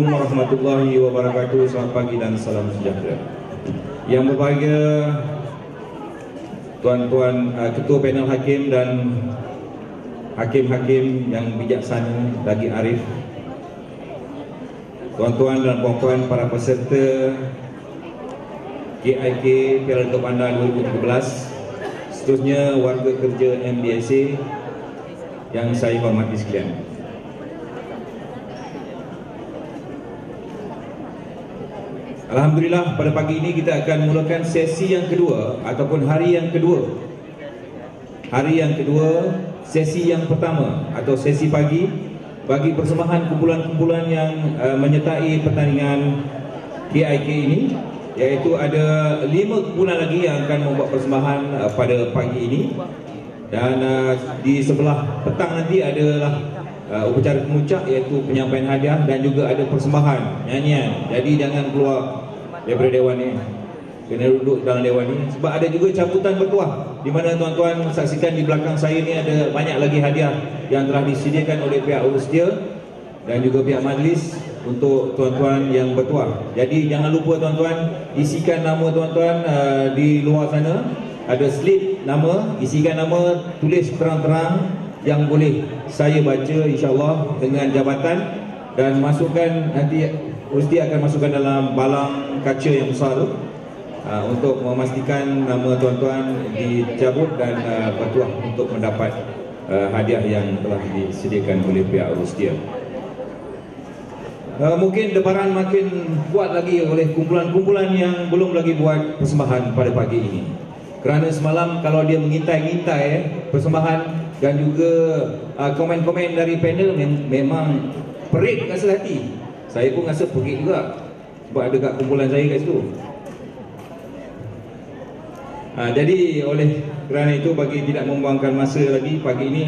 Assalamualaikum warahmatullahi wabarakatuh. Selamat pagi dan salam sejahtera. Yang berbahagia tuan-tuan ketua panel hakim dan hakim-hakim yang bijaksana lagi arif, tuan-tuan dan puan-puan para peserta KIK Piala Datuk Bandar 2013, seterusnya warga kerja MDSA yang saya hormati sekalian. Alhamdulillah, pada pagi ini kita akan mulakan sesi yang kedua ataupun hari yang kedua. Hari yang kedua, sesi yang pertama atau sesi pagi bagi persembahan kumpulan-kumpulan yang menyertai pertandingan KIK ini, iaitu ada 5 kumpulan lagi yang akan membuat persembahan pada pagi ini. Dan di sebelah petang nanti adalah upacara kemuncak, iaitu penyampaian hadiah dan juga ada persembahan nyanyian. Jadi jangan keluar daripada dewan ni, kena duduk dalam dewan ni, sebab ada juga cabutan bertuah, di mana tuan-tuan saksikan di belakang saya ni ada banyak lagi hadiah yang telah disediakan oleh pihak urus dia dan juga pihak majlis untuk tuan-tuan yang bertuah. Jadi jangan lupa tuan-tuan isikan nama tuan-tuan di luar sana. Ada slip nama, isikan nama, tulis terang-terang yang boleh saya baca insya-Allah dengan jabatan, dan masukkan, nanti Usti akan masukkan dalam balang kaca yang besar tu untuk memastikan nama tuan-tuan dicabut dan bertuah untuk mendapat hadiah yang telah disediakan oleh pihak urus dia. Mungkin debaran makin kuat lagi oleh kumpulan-kumpulan yang belum lagi buat persembahan pada pagi ini. Kerana semalam kalau dia mengintai-ngintai persembahan dan juga komen-komen dari panel memang perit rasa hati. Saya pun rasa perit juga sebab ada kat kumpulan saya kat situ. Jadi oleh kerana itu, bagi tidak membuangkan masa lagi pagi ini,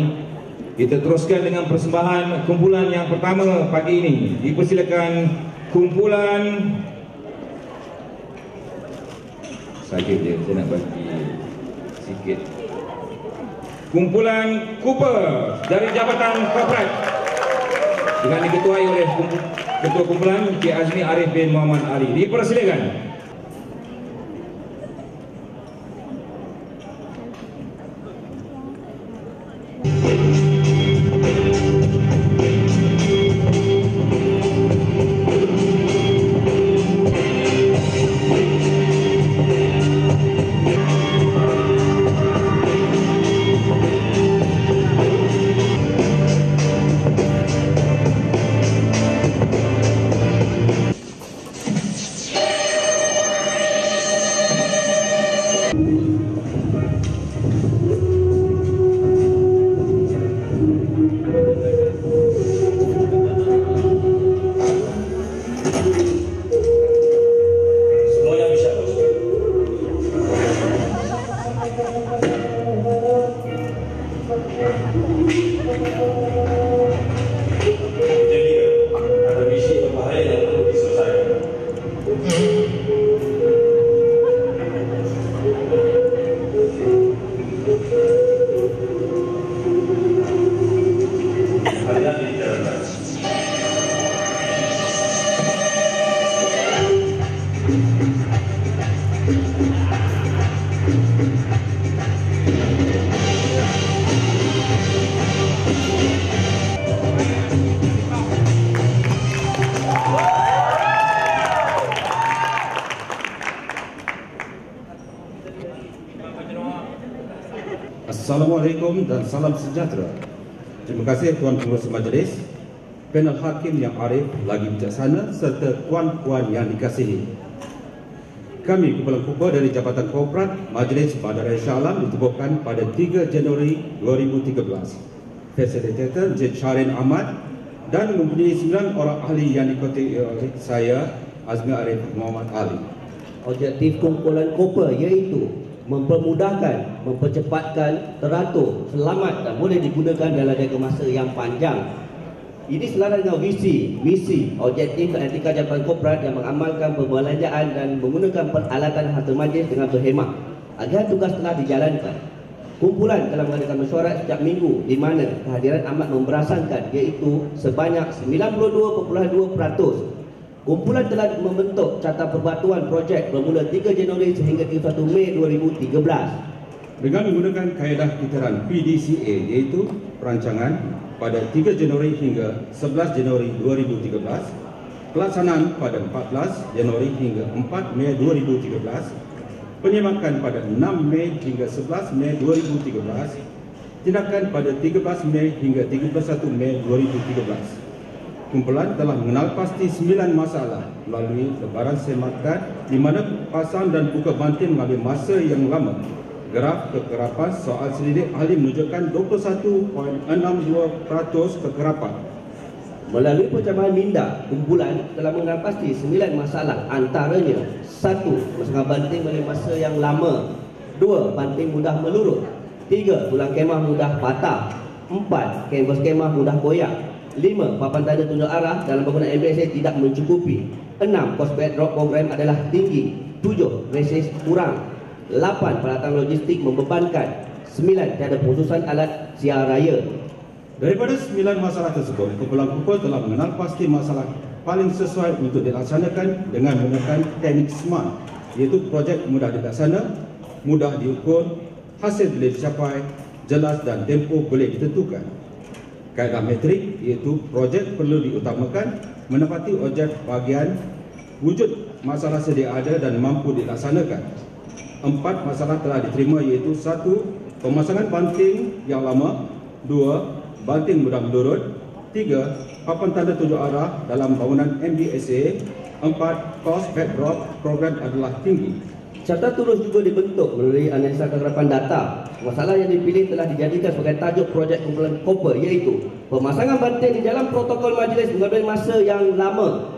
kita teruskan dengan persembahan kumpulan yang pertama pagi ini. Dipersilakan kumpulan, sakit je, saya nak bagi sikit. Kumpulan Cooper dari Jabatan Korporat dengan diketuai oleh Ketua Kumpulan Cik Azmi Arif bin Muhammad Ali. Dipersilakan. Assalamualaikum dan salam sejahtera. Terima kasih Tuan Pengurus Majlis, panel hakim yang arif lagi bijaksana serta puan-puan yang dikasihi. Kami kumpulan Cooper dari Jabatan Korporat Majlis Bandar Shah Alam ditubuhkan pada 3 Januari 2013. Fasilitator Encik Sharin Ahmad dan mempunyai 9 orang ahli yang diketuai oleh saya, Azmi Arif Muhammad Ali. Objektif kumpulan Cooper iaitu mempermudahkan, mempercepatkan, teratur, selamat dan boleh digunakan dalam jangka masa yang panjang. Ini selaras dengan visi, misi, objektif dan etika Jabatan Korporat yang mengamalkan perbelanjaan dan menggunakan peralatan harta majlis dengan berhemah agar tugas telah dijalankan. Kumpulan telah mengadakan mesyuarat setiap minggu di mana kehadiran amat memberasankan, iaitu sebanyak 92.2% Kumpulan telah membentuk Carta Perbatuan Projek bermula 3 Januari sehingga 31 Mei 2013. Dengan menggunakan kaedah kitaran PDCA iaitu perancangan pada 3 Januari hingga 11 Januari 2013, pelaksanaan pada 14 Januari hingga 4 Mei 2013, penyemakan pada 6 Mei hingga 11 Mei 2013, tindakan pada 13 Mei hingga 31 Mei 2013. Kumpulan telah mengenal pasti 9 masalah melalui lebaran semakan di mana pasang dan buka banting mengambil masa yang lama. Graf kekerapan soal selidik ahli menunjukkan 21.62% kekerapan. Melalui pencapaian minda, kumpulan telah mengenal pasti 9 masalah, antaranya 1. Pasangan banting mengambil masa yang lama. 2. Banting mudah melurut. 3. Tulang kemah mudah patah. 4. Kanvas kemah mudah goyang. 5. Papan tanda tunjuk arah dalam penggunaan MBSA tidak mencukupi. 6. Cost backdrop program adalah tinggi. 7. Resis kurang. 8. Peralatan logistik membebankan. 9. Tiada khususan alat siar raya. Daripada 9 masalah tersebut, kumpulan telah mengenal pasti masalah paling sesuai untuk dilaksanakan dengan menggunakan teknik SMART, iaitu projek mudah dilaksana, mudah diukur, hasil boleh dicapai, jelas dan tempoh boleh ditentukan. Kaedah metrik iaitu projek perlu diutamakan menepati objek bahagian wujud masalah sedia ada dan mampu dilaksanakan. 4 masalah telah diterima iaitu 1. Pemasangan banting yang lama. 2. Banting mudah melurut. 3. Papan tanda tunjuk arah dalam bangunan MBSA. 4. Cost backdrop program adalah tinggi. Carta turus juga dibentuk melalui analisa kekerapan data. Masalah yang dipilih telah dijadikan sebagai tajuk projek kumpulan Cooper, iaitu pemasangan banting di dalam protokol majlis mengambil masa yang lama.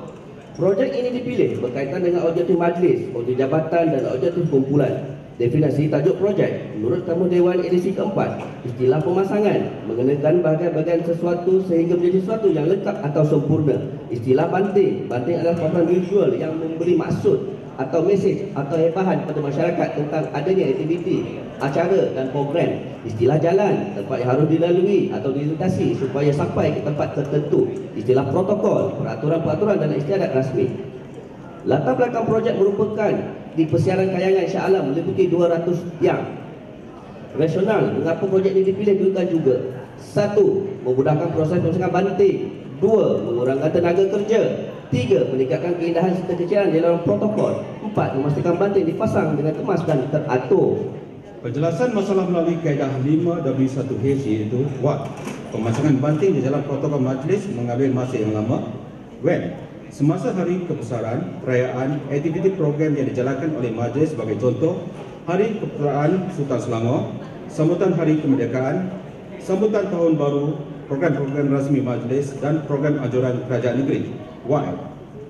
Projek ini dipilih berkaitan dengan objektif majlis, objektif jabatan dan objektif kumpulan. Definisi tajuk projek menurut Tamu Dewan edisi keempat, istilah pemasangan mengenakan bahagian-bahagian sesuatu sehingga menjadi sesuatu yang lengkap atau sempurna. Istilah banting adalah paparan visual yang memberi maksud atau mesej atau hebahan pada masyarakat tentang adanya aktiviti, acara dan program. Istilah jalan, tempat yang harus dilalui atau dilintasi supaya sampai ke tempat tertentu. Istilah protokol, peraturan-peraturan dan istiadat rasmi. Latar belakang projek merupakan di persiaran kayangan Shah Alam meliputi 200 tiang. Rasional mengapa projek ini dipilih juga 1. Memudahkan proses pemasangan banting. 2. Mengurangkan tenaga kerja. 3. Meningkatkan keindahan serta kecilan di dalam protokol. 4. Memastikan banting dipasang dengan kemas dan teratur. Penjelasan masalah melalui kaedah 5W1H iaitu what? Pemasangan banting di dalam protokol majlis mengambil masa yang lama. When? Semasa hari kebesaran, perayaan, aktiviti program yang dijalankan oleh majlis sebagai contoh, Hari Keperayaan Sultan Selangor, sambutan Hari Kemerdekaan, sambutan Tahun Baru, program-program rasmi majlis dan program anjuran kerajaan negeri. Why?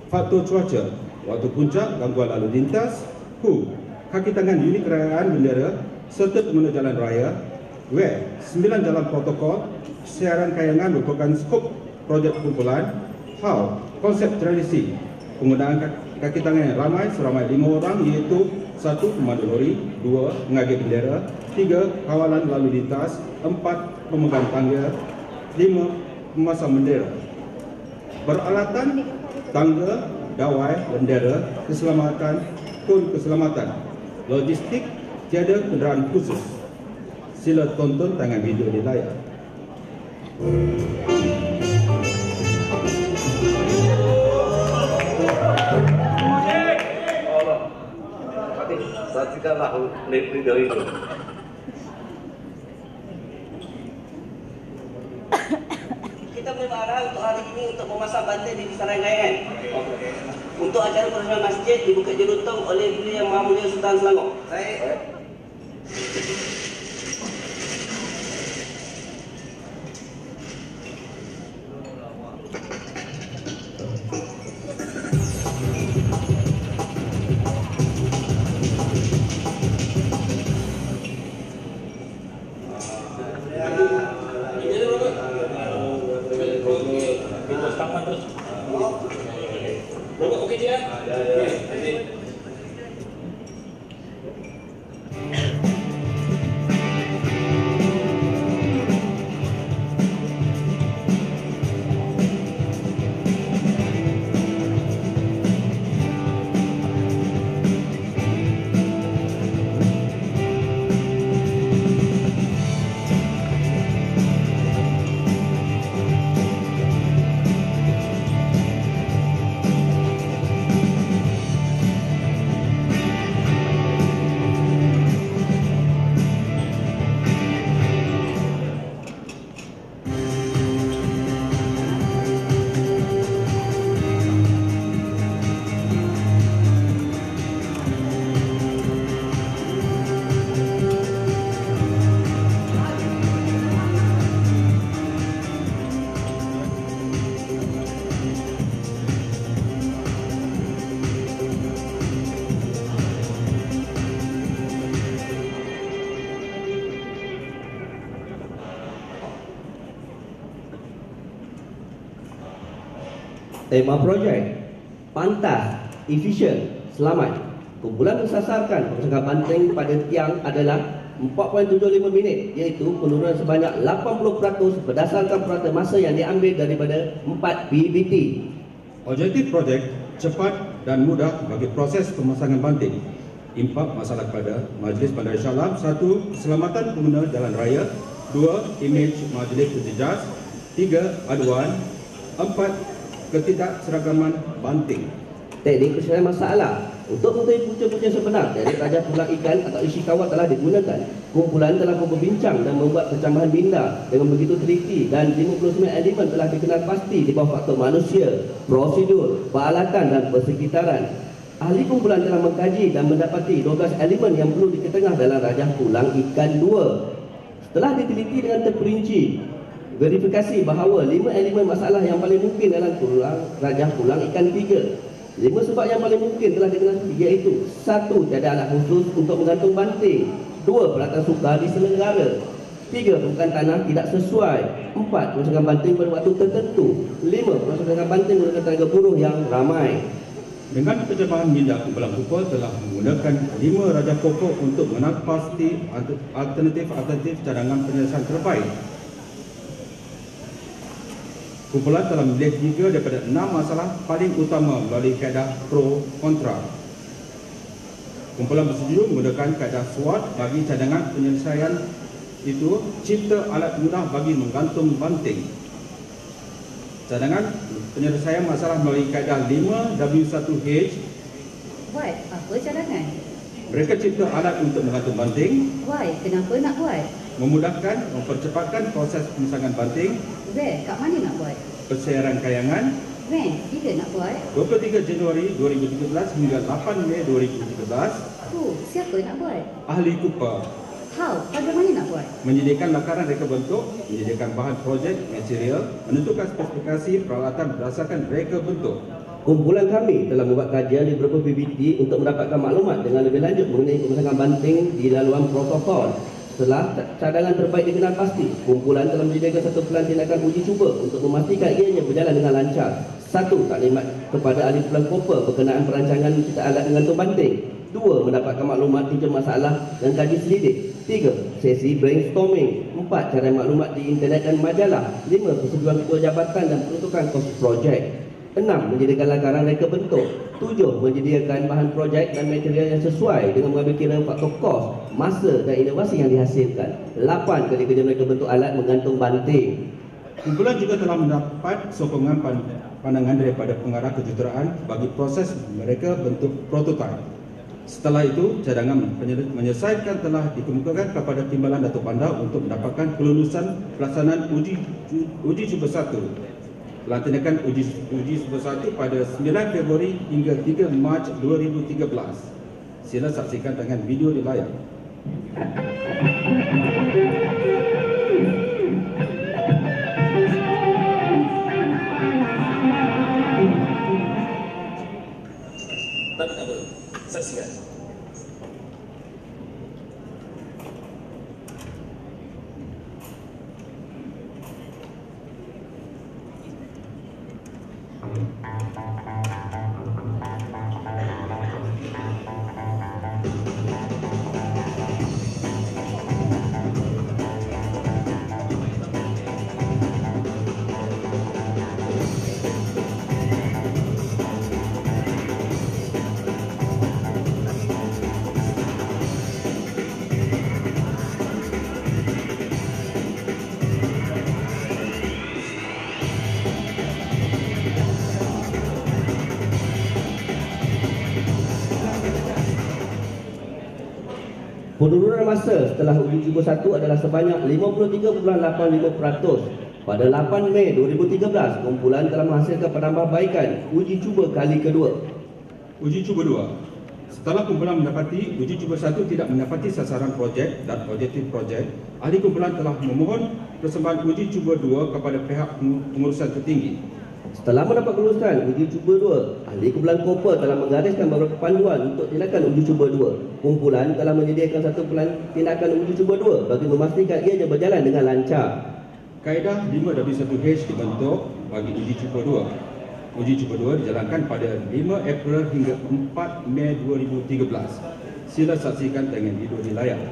Faktor cuaca, waktu puncak, gangguan lalu lintas. Who? Kaki tangan unit kerajaan bendera serta pengguna jalan raya. Where? 9 jalan protokol, siaran kayangan merupakan skop projek kumpulan. How? Konsep tradisi, penggunaan kaki tangan yang ramai seramai 5 orang iaitu 1. Pemandu lori, 2. Mengagih bendera, 3. Kawalan lalu lintas, 4. Pemegang tangga, 5. Memasang bendera. Peralatan tangga, dawai, bendera, keselamatan, kun keselamatan, logistik, tiada kenderaan khusus. Sila tonton tayangan video di layar. Saksikanlah leader itu. Kita berharap untuk hari ini untuk memasang banting di kisaran kayangan. Untuk acara peresmian masjid di Bukit Jelutong oleh Beliau Yang Maha Mulia Sultan Selangor. Tema projek pantas, efisien, selamat. Kumpulan mensasarkan pemeriksaan banting pada tiang adalah 4.75 minit, iaitu penurunan sebanyak 80% berdasarkan purata masa yang diambil daripada 4 PBT. Objektif projek cepat dan mudah bagi proses pemasangan banting. 4. Masalah kepada Majlis Bandar Shah Alam. 1. Keselamatan pengguna jalan raya. 2. Imej majlis berjejas. 3. Aduan. 4. Ketidakseragaman banting. Teknik penyelesaian masalah. Untuk mengetahui punca-punca sebenar dari Raja Pulang Ikan atau Ishikawa telah digunakan, kumpulan telah berbincang dan membuat pencambahan minda dengan begitu teliti, dan 59 elemen telah dikenal pasti di bawah faktor manusia, prosedur, peralatan dan persekitaran. Ahli kumpulan telah mengkaji dan mendapati 12 elemen yang perlu diketengah dalam Raja Pulang Ikan 2. Setelah diteliti dengan terperinci, verifikasi bahawa 5 elemen masalah yang paling mungkin dalam Raja Pulang Ikan 3. 5 sebab yang paling mungkin telah dikenal, iaitu 1. Tiada alat khusus untuk menggantung banting. 2. Peralatan sukar diselenggara. 3. Bukan tanah tidak sesuai. 4. Pemasangan banting pada waktu tertentu. 5. Pemasangan banting menggunakan tenaga buruh yang ramai. Dengan pencemahan minda, kumpulan kupol telah menggunakan 5 raja pokok untuk menapasti alternatif cadangan penyelesaian terbaik. Kumpulan telah memilih 3 daripada 6 masalah paling utama melalui kaedah pro-kontra. Kumpulan bersetuju menggunakan kaedah SWOT bagi cadangan penyelesaian itu, cipta alat mudah bagi menggantung banting. Cadangan penyelesaian masalah melalui kaedah 5W1H. Buat apa cadangan? Mereka cipta alat untuk menggantung banting. Why? Kenapa nak buat? Memudahkan, mempercepatkan proses pemasangan banting. Where? Kat mana nak buat? Persairan kayangan. When? Bila nak buat? 23 Januari 2013 hingga 8 Mei 2013. Siapa nak buat? Ahli KUPA. How? Bagaimana nak buat? Menyediakan lakaran reka bentuk, menyediakan bahan projek, material, menentukan spesifikasi peralatan berdasarkan reka bentuk. Kumpulan kami telah membuat kajian di beberapa PBT untuk mendapatkan maklumat dengan lebih lanjut mengenai pemasangan banting di laluan protokol. Setelah cadangan terbaik dikenal pasti, kumpulan telah menyediakan satu pelan tindakan uji cuba untuk memastikan ianya berjalan dengan lancar. 1. Taklimat kepada ahli kumpulan koper berkenaan perancangan mencipta alat menggantung banting. 2. Mendapatkan maklumat tinjau masalah dan kaji selidik. 3. Sesi brainstorming. 4. Cari maklumat di internet dan majalah. 5. Persetujuan ketua jabatan dan peruntukan kos projek. 6. Menyediakan lakaran reka bentuk. 7. Menyediakan bahan projek dan material yang sesuai dengan mengambil kira faktor kos, masa dan inovasi yang dihasilkan. 8. Kerja-kerja mereka bentuk alat menggantung banting. Kumpulan juga telah mendapat sokongan pandangan daripada pengarah kejuruteraan bagi proses mereka bentuk prototipe. Setelah itu, cadangan menyelesaikan telah dikemukakan kepada Timbalan Datuk Bandar untuk mendapatkan kelulusan pelaksanaan uji cuba 1. Pelantikan uji cuba 1 pada 9 Februari hingga 3 Mac 2013. Sila saksikan dengan video di layar. Tak apa, saksikan. Penurunan masa setelah uji cuba 1 adalah sebanyak 53.85%. Pada 8 Mei 2013, kumpulan telah menghasilkan penambahbaikan uji cuba kali kedua. Uji cuba 2. Setelah kumpulan mendapati uji cuba 1 tidak mendapati sasaran projek dan objektif projek, ahli kumpulan telah memohon persembahan uji cuba 2 kepada pihak pengurusan tertinggi. Setelah mendapat kelulusan uji cuba 2, ahli kumpulan koper telah menggariskan beberapa panduan untuk tindakan uji cuba 2. Kumpulan telah menyediakan satu pelan tindakan uji cuba 2 bagi memastikan ianya berjalan dengan lancar. Kaedah 5W1H dibentuk bagi uji cuba 2. Uji cuba 2 dijalankan pada 5 April hingga 4 Mei 2013. Sila saksikan tayangan video di layar.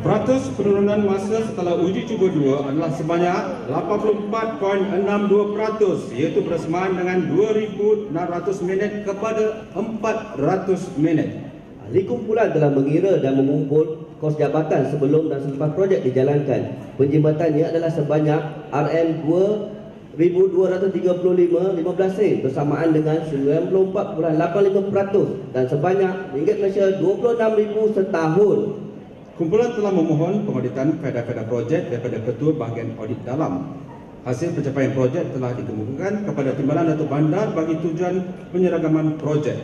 Peratus penurunan masa setelah uji cuba 2 adalah sebanyak 84.62%, iaitu bersamaan dengan 2,600 minit kepada 400 minit. Ahli kumpulan telah mengira dan mengumpul kos jabatan sebelum dan selepas projek dijalankan. Penjimbatannya adalah sebanyak RM2,235.15 sen bersamaan dengan 94.85% dan sebanyak RM26,000 setahun. Kumpulan telah memohon pengauditan faedah-faedah projek daripada Ketua Bahagian Audit Dalam. Hasil pencapaian projek telah dikemukakan kepada Timbalan Datuk Bandar bagi tujuan penyeragaman projek.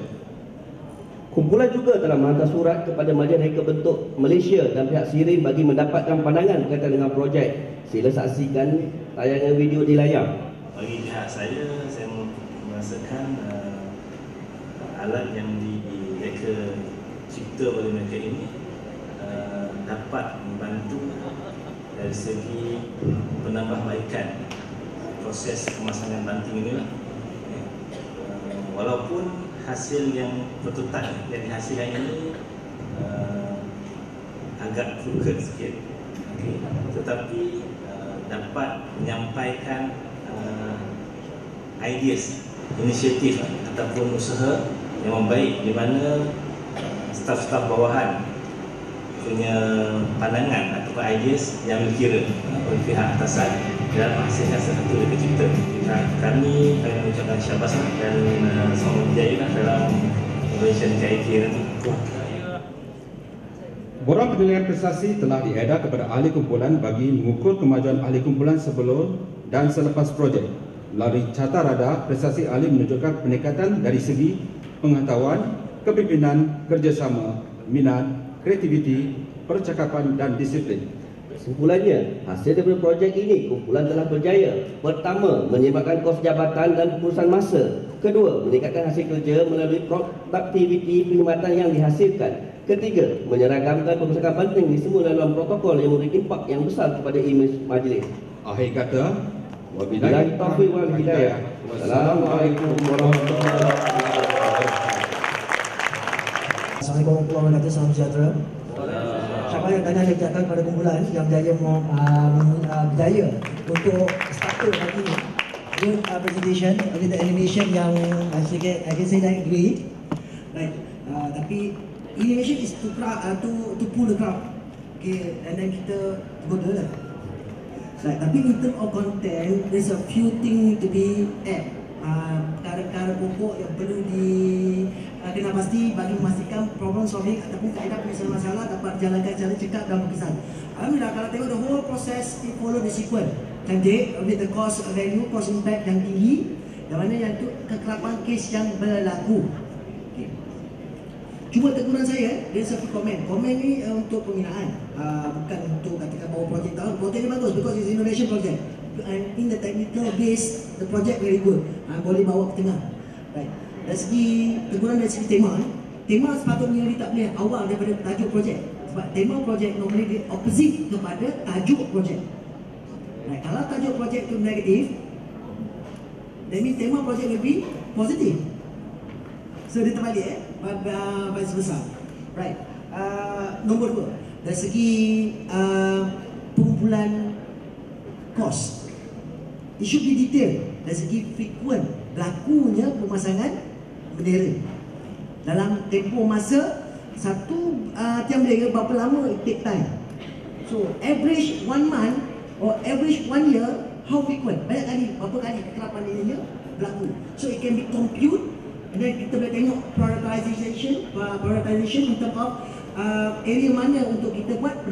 Kumpulan juga telah menghantar surat kepada Majlis Reka Bentuk Malaysia dan pihak SIRIM bagi mendapatkan pandangan berkaitan dengan projek. Sila saksikan tayangan video di layar. Bagi pihak saya merasakan alat yang direka cipta oleh mereka ini dapat membantu dari segi penambahbaikan proses pemasangan banting ini. Walaupun hasil yang bertutan yang dihasilkan ini agak crooked sikit, tetapi dapat menyampaikan ideas, inisiatif ataupun usaha yang membaik di mana staf-staf bawahan punya pandangan atau ideas yang dikira oleh pihak atasan dan menghasilkan satu lebih cipta. Kami mengucapkan syabas dan selamat berjaya dalam operation KIK nanti. Borang penilaian prestasi telah diedah kepada ahli kumpulan bagi mengukur kemajuan ahli kumpulan sebelum dan selepas projek. Melalui carta rada, prestasi ahli menunjukkan peningkatan dari segi pengetahuan, kepimpinan, kerjasama, minat, kreativiti, percakapan dan disiplin. Kesimpulannya, hasil daripada projek ini, kumpulan telah berjaya. Pertama, menyeimbangkan kos jabatan dan pengurusan masa. Kedua, meningkatkan hasil kerja melalui produktiviti perkhidmatan yang dihasilkan. Ketiga, menyeragamkan pembesaran banting di semua dalam protokol yang memberi impak yang besar kepada imej majlis. Akhir kata, wabillahi taufiq wal hidayah. Wassalamualaikum warahmatullahi wabarakatuh. Assalamualaikum warahmatullahi wabarakatuh. Salam sejahtera. Siapa yang tanya saya ucapkan kepada kumpulan yang berjaya untuk starter hari ini with presentation with the animation yang I can say that agree. Right. Tapi animation is to pull the crowd. Okay, and then kita bodoh lah. Right. Tapi in terms of content, there's a few things to be add. Perkara-perkara pokok yang perlu kena pasti bagi memastikan problem solving ataupun kaedah penyelesaian masalah dapat dijalankan secara cekap dan berkesan. Alhamdulillah, kalau tengok the whole process, it follow the sequence. Cantik, with the cost value, cost impact yang tinggi, dan mana yang itu kekerapan kes yang berlaku. Okay. Cuma teguran saya, dia satu komen. Komen ni untuk pembinaan, bukan untuk katakan bawa projek tahun. Projek ni bagus because it's innovation project. And in the technical base, the project very good. Boleh bawa ke tengah. Right. dari segi teguran dari segi tema, tema sepatutnya dia tak boleh awal daripada tajuk projek. Sebab tema projek normally dia opposite kepada tajuk projek. Right. Kalau tajuk projek itu negatif, that means tema projek lebih positif. So dia terbalik vice versa. Right. Nombor 2, dari segi pengumpulan kos, it should be detailed. Dari segi frequent berlakunya pemasangan bendera dalam tempoh masa satu tiang bendera, berapa lama it take time. So average 1 month or average 1 year, how frequent, banyak kali, berapa kali kekerapan ini berlaku. So it can be compute, and then kita boleh tengok prioritization in terms of area mana untuk kita buat